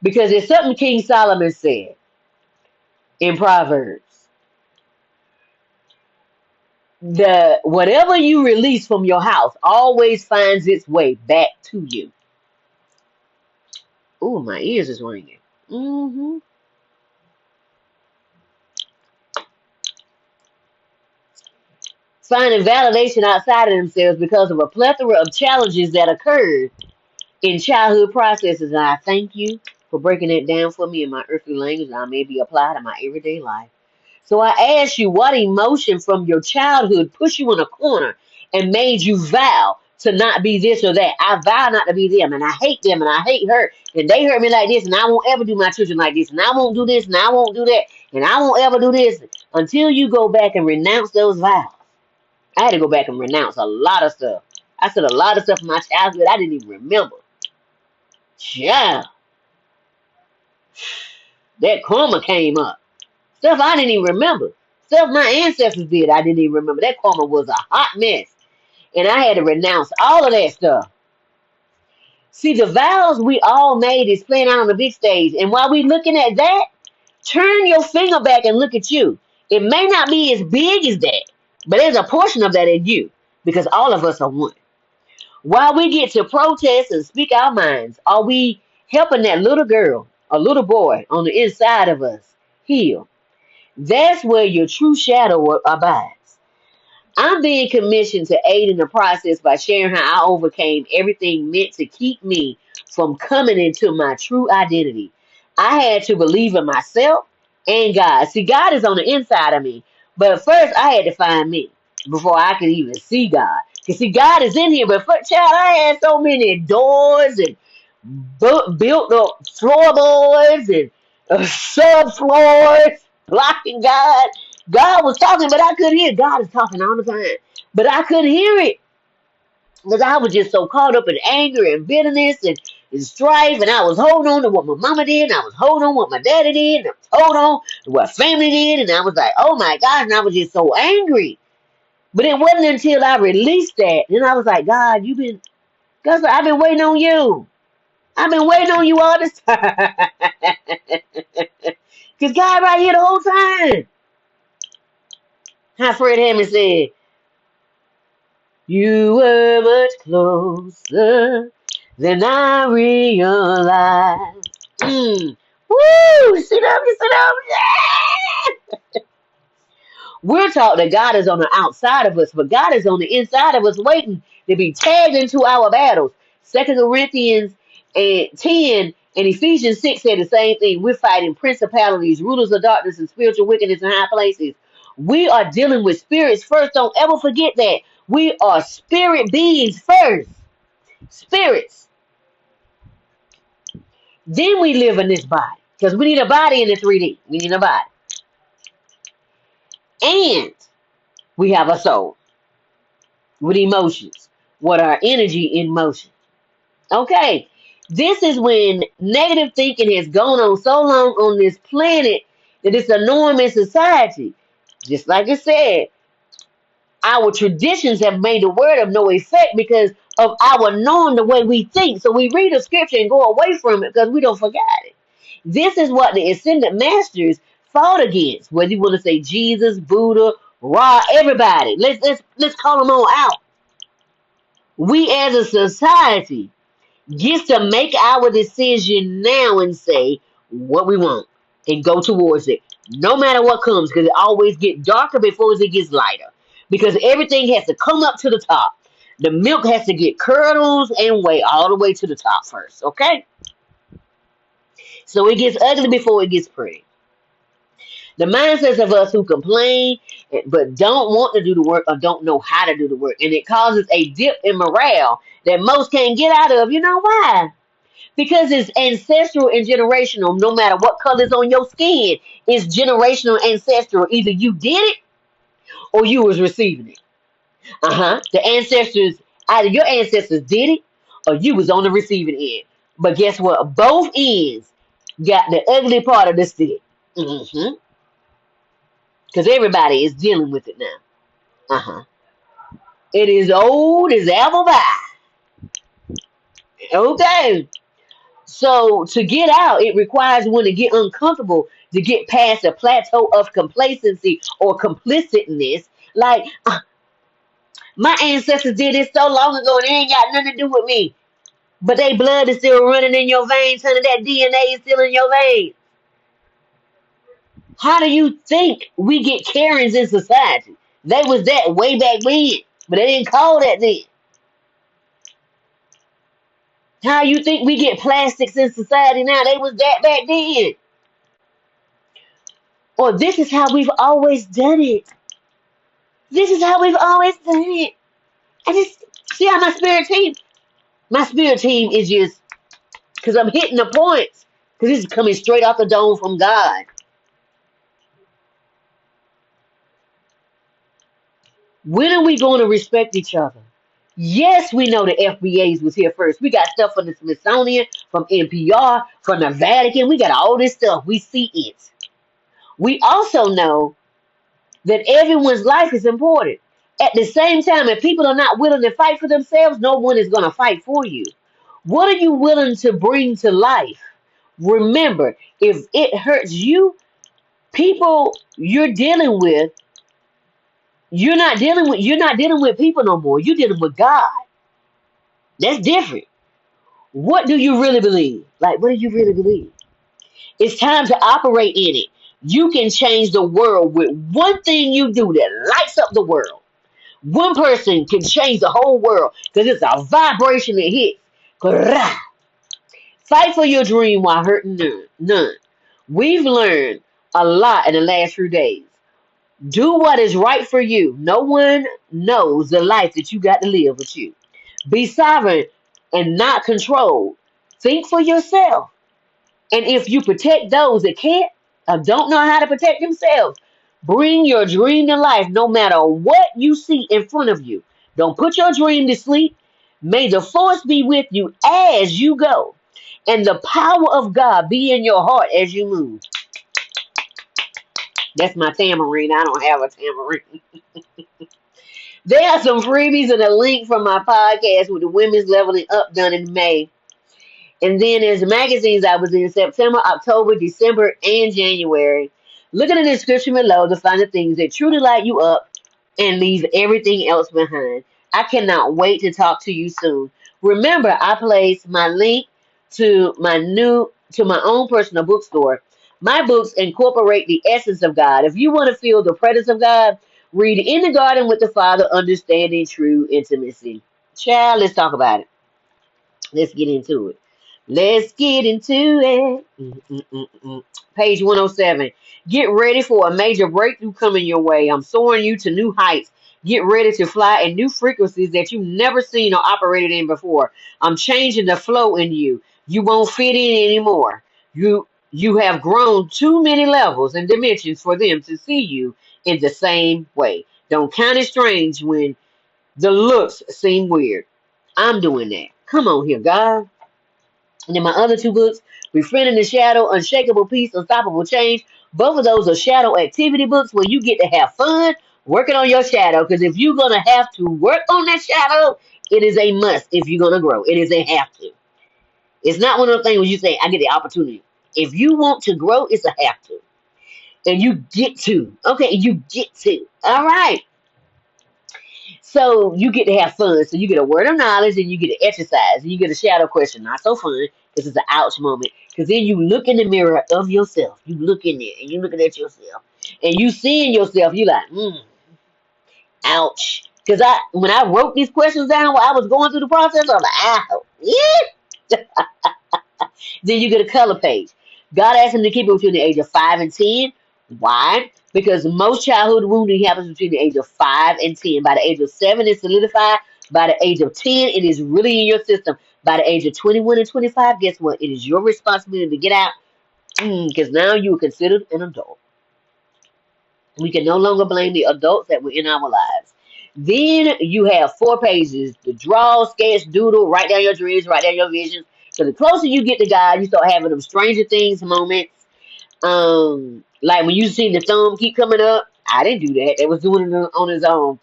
Because it's something King Solomon said in Proverbs. The whatever you release from your house always finds its way back to you. Ooh, my ears is ringing. hmm Finding validation outside of themselves because of a plethora of challenges that occurred in childhood processes. And I thank you for breaking it down for me in my earthly language that I may be applied in my everyday life. So I ask you, what emotion from your childhood pushed you in a corner and made you vow to not be this or that? I vow not to be them, and I hate them, and I hate her, and they hurt me like this, and I won't ever do my children like this, and I won't do this, and I won't do that, and I won't ever do this until you go back and renounce those vows. I had to go back and renounce a lot of stuff. I said a lot of stuff from my childhood I didn't even remember. Yeah, that karma came up. Stuff I didn't even remember. Stuff my ancestors did I didn't even remember. That karma was a hot mess. And I had to renounce all of that stuff. See, the vows we all made is playing out on the big stage. And while we looking at that, turn your finger back and look at you. It may not be as big as that, but there's a portion of that in you because all of us are one. While we get to protest and speak our minds, are we helping that little girl or little boy on the inside of us heal? That's where your true shadow abides. I'm being commissioned to aid in the process by sharing how I overcame everything meant to keep me from coming into my true identity. I had to believe in myself and God. See, God is on the inside of me, but first I had to find me before I could even see God. Because see, God is in here, but for child, I had so many doors and built up floorboards and subfloors blocking God. God was talking, but I couldn't hear. God is talking all the time, but I couldn't hear it because I was just so caught up in anger and bitterness and strife, and I was holding on to what my mama did, and I was holding on to what my daddy did, and I was holding on to what family did, and I was like, oh my gosh, and I was just so angry. But it wasn't until I released that, and I was like, God, God said, I've been waiting on you. I've been waiting on you all this time. Because God right here the whole time. How Fred Hammond said, you were much closer than I realized. Woo! Sit up, sit up. Yeah! We're taught that God is on the outside of us, but God is on the inside of us waiting to be tagged into our battles. 2 Corinthians 10 and Ephesians 6 say the same thing. We're fighting principalities, rulers of darkness, and spiritual wickedness in high places. We are dealing with spirits first. Don't ever forget that. We are spirit beings first. Spirits. Then we live in this body. Because we need a body in the 3D. We need a body. And we have a soul with emotions, with our energy in motion. Okay. This is when negative thinking has gone on so long on this planet that it's a norm in society. Just like I said, our traditions have made the word of no effect because of our knowing the way we think. So we read a scripture and go away from it because we don't forget it. This is what the ascended masters fought against. Whether you want to say Jesus, Buddha, Ra, everybody. Let's call them all out. We as a society gets to make our decision now and say what we want and go towards it. No matter what comes, because it always gets darker before it gets lighter. Because everything has to come up to the top. The milk has to get curdles and whey all the way to the top first, okay? So it gets ugly before it gets pretty. The mindsets of us who complain but don't want to do the work or don't know how to do the work. And it causes a dip in morale that most can't get out of. You know why? Because it's ancestral and generational. No matter what color's on your skin, it's generational ancestral. Either you did it or you was receiving it. The ancestors, either your ancestors did it or you was on the receiving end. But guess what? Both ends got the ugly part of the stick. Because everybody is dealing with it now. It is old as apple pie. Okay. So to get out, it requires one to get uncomfortable, to get past a plateau of complacency or complicitness. Like, my ancestors did this so long ago and it ain't got nothing to do with me. But they blood is still running in your veins, honey. That DNA is still in your veins. How do you think we get Karens in society? They was that way back when, but they didn't call that then. How you think we get plastics in society now? They was that back then. Or this is how we've always done it. This is how we've always done it. I just see how my spirit team is just because I'm hitting the points. Because this is coming straight off the dome from God. When are we going to respect each other? Yes, we know the FBAs was here first. We got stuff from the Smithsonian, from NPR, from the Vatican. We got all this stuff. We see it. We also know that everyone's life is important. At the same time, if people are not willing to fight for themselves, no one is going to fight for you. What are you willing to bring to life? Remember, if it hurts you, people you're not dealing with people no more. You're dealing with God. That's different. What do you really believe? Like, what do you really believe? It's time to operate in it. You can change the world with one thing you do that lights up the world. One person can change the whole world because it's a vibration that hits. Grah. Fight for your dream while hurting none. We've learned a lot in the last few days. Do what is right for you. No one knows the life that you got to live with you. Be sovereign and not controlled. Think for yourself. And if you protect those that can't or don't know how to protect themselves, bring your dream to life no matter what you see in front of you. Don't put your dream to sleep. May the force be with you as you go. And the power of God be in your heart as you move. That's my tambourine. I don't have a tambourine. There are some freebies and a link from my podcast with the Women's Leveling Up done in May. And then there's magazines I was in September, October, December, and January. Look at the description below to find the things that truly light you up and leave everything else behind. I cannot wait to talk to you soon. Remember, I place my link to my own personal bookstore. My books incorporate the essence of God. If you want to feel the presence of God, read In the Garden with the Father, Understanding True Intimacy. Child, let's talk about it. Let's get into it. Let's get into it. Page 107. Get ready for a major breakthrough coming your way. I'm soaring you to new heights. Get ready to fly in new frequencies that you've never seen or operated in before. I'm changing the flow in you. You won't fit in anymore. You have grown too many levels and dimensions for them to see you in the same way. Don't count it strange when the looks seem weird. I'm doing that. Come on here, God. And then my other two books, Befriending the Shadow, Unshakable Peace, Unstoppable Change. Both of those are shadow activity books where you get to have fun working on your shadow. Because if you're going to have to work on that shadow, it is a must if you're going to grow. It is a have to. It's not one of those things where you say, I get the opportunity. If you want to grow, it's a have to. And you get to. Okay, you get to. All right. So you get to have fun. So you get a word of knowledge and you get to exercise. And you get a shadow question. Not so fun because it's an ouch moment. Because then you look in the mirror of yourself. You look in there and you're looking at yourself. And you seeing yourself. You like, ouch. Because when I wrote these questions down while I was going through the process, I was like, ow. Yeah. Then you get a color page. God asked him to keep it between the age of 5 and 10. Why? Because most childhood wounding happens between the age of 5 and 10. By the age of 7, it's solidified. By the age of 10, it is really in your system. By the age of 21 and 25, guess what? It is your responsibility to get out because now you are considered an adult. We can no longer blame the adults that were in our lives. Then you have 4 pages to draw, sketch, doodle, write down your dreams, write down your visions. So the closer you get to God, you start having them Stranger Things moments. Like when you see the thumb keep coming up, I didn't do that. It was doing it on his own.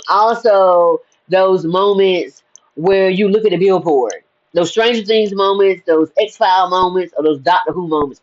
Also, those moments where you look at the billboard. Those Stranger Things moments, those X-File moments, or those Doctor Who moments.